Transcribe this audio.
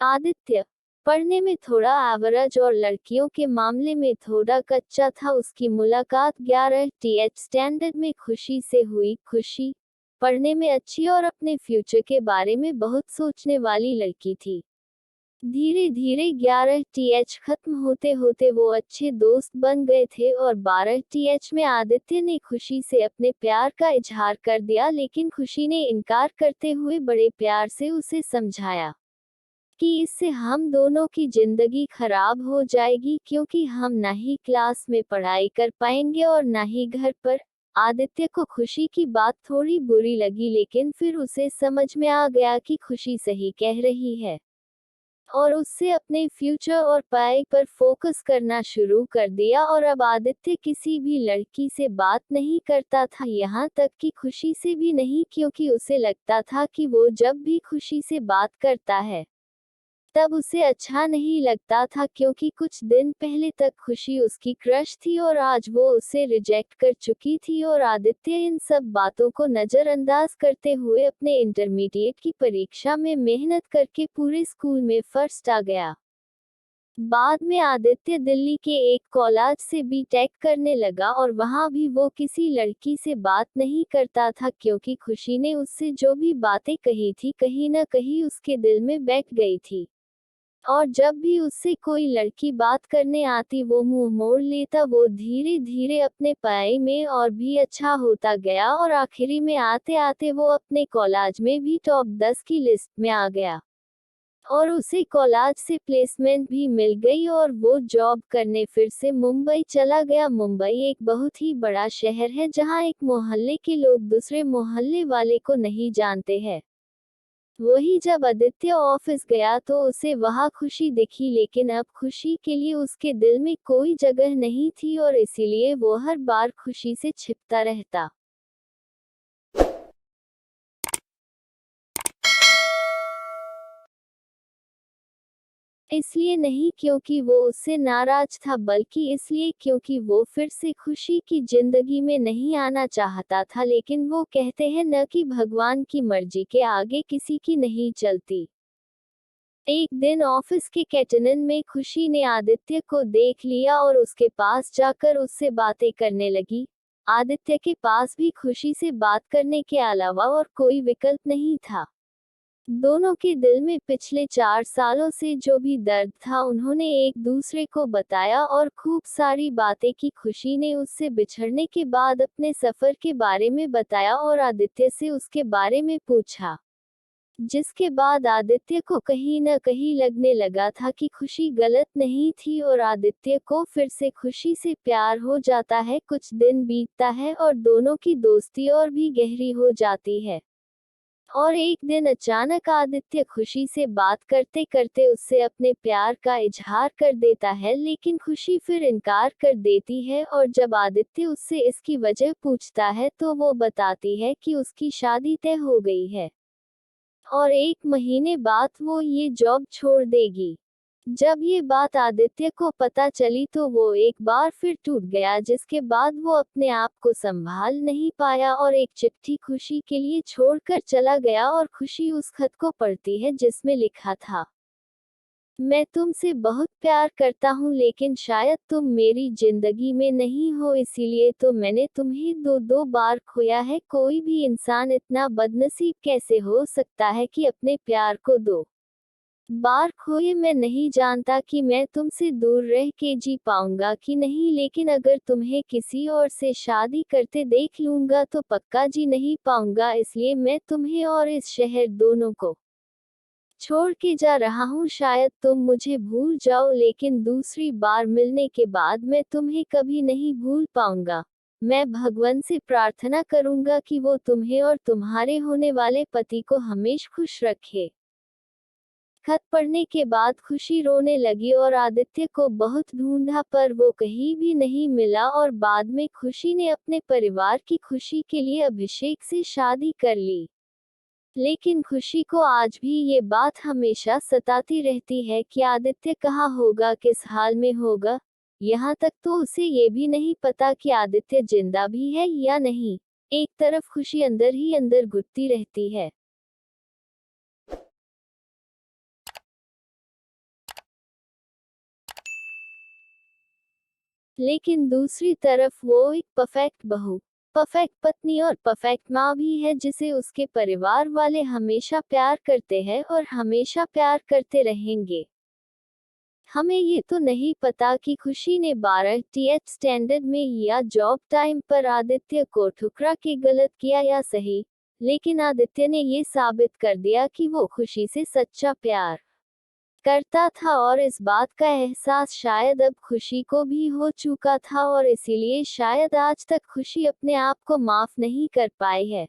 आदित्य पढ़ने में थोड़ा एवरेज और लड़कियों के मामले में थोड़ा कच्चा था। उसकी मुलाकात 11th स्टैंडर्ड में खुशी से हुई। खुशी पढ़ने में अच्छी और अपने फ्यूचर के बारे में बहुत सोचने वाली लड़की थी। धीरे धीरे 11th खत्म होते होते वो अच्छे दोस्त बन गए थे और 12th में आदित्य ने खुशी से अपने प्यार का इजहार कर दिया, लेकिन खुशी ने इनकार करते हुए बड़े प्यार से उसे समझाया कि इससे हम दोनों की जिंदगी खराब हो जाएगी, क्योंकि हम ना ही क्लास में पढ़ाई कर पाएंगे और ना ही घर पर। आदित्य को खुशी की बात थोड़ी बुरी लगी, लेकिन फिर उसे समझ में आ गया कि खुशी सही कह रही है और उससे अपने फ्यूचर और पढ़ाई पर फोकस करना शुरू कर दिया। और अब आदित्य किसी भी लड़की से बात नहीं करता था, यहाँ तक कि खुशी से भी नहीं, क्योंकि उसे लगता था कि वो जब भी खुशी से बात करता है तब उसे अच्छा नहीं लगता था, क्योंकि कुछ दिन पहले तक खुशी उसकी क्रश थी और आज वो उसे रिजेक्ट कर चुकी थी। और आदित्य इन सब बातों को नज़रअंदाज करते हुए अपने इंटरमीडिएट की परीक्षा में मेहनत करके पूरे स्कूल में फर्स्ट आ गया। बाद में आदित्य दिल्ली के एक कॉलेज से बीटेक करने लगा और वहाँ भी वो किसी लड़की से बात नहीं करता था, क्योंकि खुशी ने उससे जो भी बातें कही थी कहीं न कहीं उसके दिल में बैठ गई थी। और जब भी उससे कोई लड़की बात करने आती वो मुंह मोड़ लेता। वो धीरे धीरे अपने पढ़ाई में और भी अच्छा होता गया और आखिरी में आते आते वो अपने कॉलेज में भी टॉप 10 की लिस्ट में आ गया और उसे कॉलेज से प्लेसमेंट भी मिल गई और वो जॉब करने फिर से मुंबई चला गया। मुंबई एक बहुत ही बड़ा शहर है, जहाँ एक मोहल्ले के लोग दूसरे मोहल्ले वाले को नहीं जानते हैं। वही जब आदित्य ऑफिस गया तो उसे वहां खुशी दिखी, लेकिन अब खुशी के लिए उसके दिल में कोई जगह नहीं थी और इसीलिए वो हर बार खुशी से छिपता रहता। इसलिए नहीं क्योंकि वो उससे नाराज था, बल्कि इसलिए क्योंकि वो फिर से खुशी की जिंदगी में नहीं आना चाहता था। लेकिन वो कहते हैं न कि भगवान की मर्जी के आगे किसी की नहीं चलती। एक दिन ऑफिस के कैंटीन में खुशी ने आदित्य को देख लिया और उसके पास जाकर उससे बातें करने लगी। आदित्य के पास भी खुशी से बात करने के अलावा और कोई विकल्प नहीं था। दोनों के दिल में पिछले 4 सालों से जो भी दर्द था उन्होंने एक दूसरे को बताया और खूब सारी बातें की। खुशी ने उससे बिछड़ने के बाद अपने सफर के बारे में बताया और आदित्य से उसके बारे में पूछा, जिसके बाद आदित्य को कहीं न कहीं लगने लगा था कि खुशी गलत नहीं थी और आदित्य को फिर से खुशी से प्यार हो जाता है। कुछ दिन बीतता है और दोनों की दोस्ती और भी गहरी हो जाती है। और एक दिन अचानक आदित्य खुशी से बात करते करते उससे अपने प्यार का इजहार कर देता है, लेकिन खुशी फिर इनकार कर देती है। और जब आदित्य उससे इसकी वजह पूछता है तो वो बताती है कि उसकी शादी तय हो गई है और 1 महीने बाद वो ये जॉब छोड़ देगी। जब ये बात आदित्य को पता चली तो वो एक बार फिर टूट गया, जिसके बाद वो अपने आप को संभाल नहीं पाया और एक चिट्ठी खुशी के लिए छोड़कर चला गया। और खुशी उस खत को पढ़ती है जिसमें लिखा था, मैं तुमसे बहुत प्यार करता हूँ, लेकिन शायद तुम मेरी जिंदगी में नहीं हो, इसीलिए तो मैंने तुम्हें दो दो बार खोया है। कोई भी इंसान इतना बदनसीब कैसे हो सकता है कि अपने प्यार को 2 बार खोए। मैं नहीं जानता कि मैं तुमसे दूर रह के जी पाऊंगा कि नहीं, लेकिन अगर तुम्हें किसी और से शादी करते देख लूंगा तो पक्का जी नहीं पाऊंगा। इसलिए मैं तुम्हें और इस शहर दोनों को छोड़ के जा रहा हूँ। शायद तुम मुझे भूल जाओ, लेकिन दूसरी बार मिलने के बाद मैं तुम्हें कभी नहीं भूल पाऊंगा। मैं भगवान से प्रार्थना करूंगा कि वो तुम्हें और तुम्हारे होने वाले पति को हमेशा खुश रखे। खत पढ़ने के बाद खुशी रोने लगी और आदित्य को बहुत ढूंढा पर वो कहीं भी नहीं मिला। और बाद में खुशी ने अपने परिवार की खुशी के लिए अभिषेक से शादी कर ली। लेकिन खुशी को आज भी ये बात हमेशा सताती रहती है कि आदित्य कहाँ होगा, किस हाल में होगा। यहाँ तक तो उसे ये भी नहीं पता कि आदित्य जिंदा भी है या नहीं। एक तरफ खुशी अंदर ही अंदर घुटती रहती है। लेकिन दूसरी तरफ वो एक परफेक्ट बहू, परफेक्ट पत्नी और परफेक्ट माँ भी है जिसे उसके परिवार वाले हमेशा प्यार करते हैं और हमेशा प्यार करते रहेंगे। हमें ये तो नहीं पता कि खुशी ने 12th स्टैंडर्ड में या जॉब टाइम पर आदित्य को ठुकरा के गलत किया या सही, लेकिन आदित्य ने ये साबित कर दिया कि वो खुशी से सच्चा प्यार करता था और इस बात का एहसास शायद अब खुशी को भी हो चुका था और इसीलिए शायद आज तक खुशी अपने आप को माफ नहीं कर पाई है।